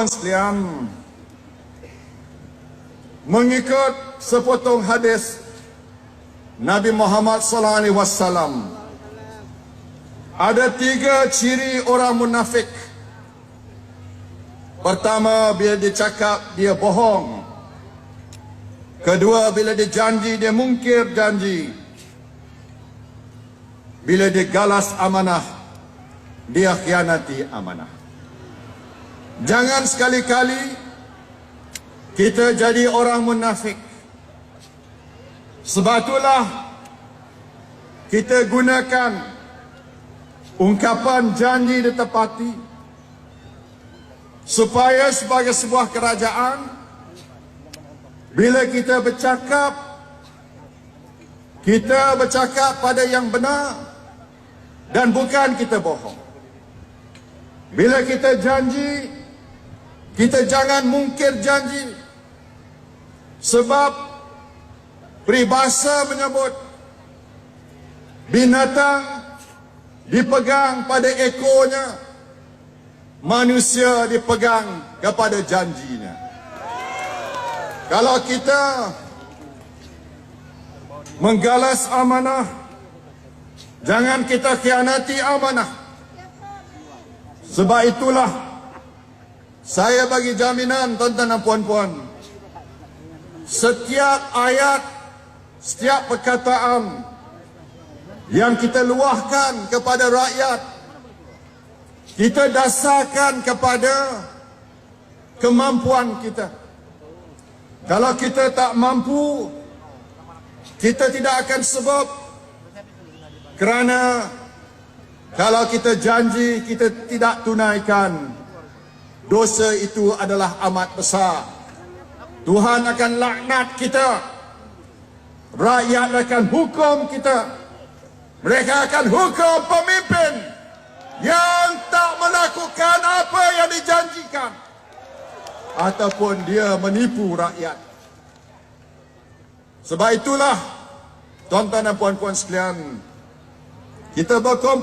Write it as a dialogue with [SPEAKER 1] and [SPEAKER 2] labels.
[SPEAKER 1] sekalian, mengikut sepotong hadis Nabi Muhammad SAW, ada 3 ciri orang munafik. Pertama, bila dia cakap, dia bohong. Kedua, bila dia janji, dia mungkir janji. Bila dia galas amanah, dia khianati amanah. Jangan sekali-kali kita jadi orang munafik. Sebab itulah kita gunakan ungkapan janji ditepati, supaya sebagai sebuah kerajaan, bila kita bercakap pada yang benar dan bukan kita bohong. Bila kita janji, kita jangan mungkir janji. Sebab peribahasa menyebut binatang dipegang pada ekornya, manusia dipegang kepada janjinya. Kalau kita menggalas amanah, jangan kita khianati amanah. Sebab itulah saya bagi jaminan, tuan-tuan dan puan-puan, setiap ayat, setiap perkataan yang kita luahkan kepada rakyat, kita dasarkan kepada kemampuan kita. Kalau kita tak mampu, kita tidak akan sebab. Kerana kalau kita janji, kita tidak tunaikan, dosa itu adalah amat besar. Tuhan akan laknat kita. Rakyat akan hukum kita. Mereka akan hukum pemimpin yang tak melakukan apa yang dijanjikan, ataupun dia menipu rakyat. Sebab itulah, tuan-tuan dan puan-puan sekalian, kita berkompetisi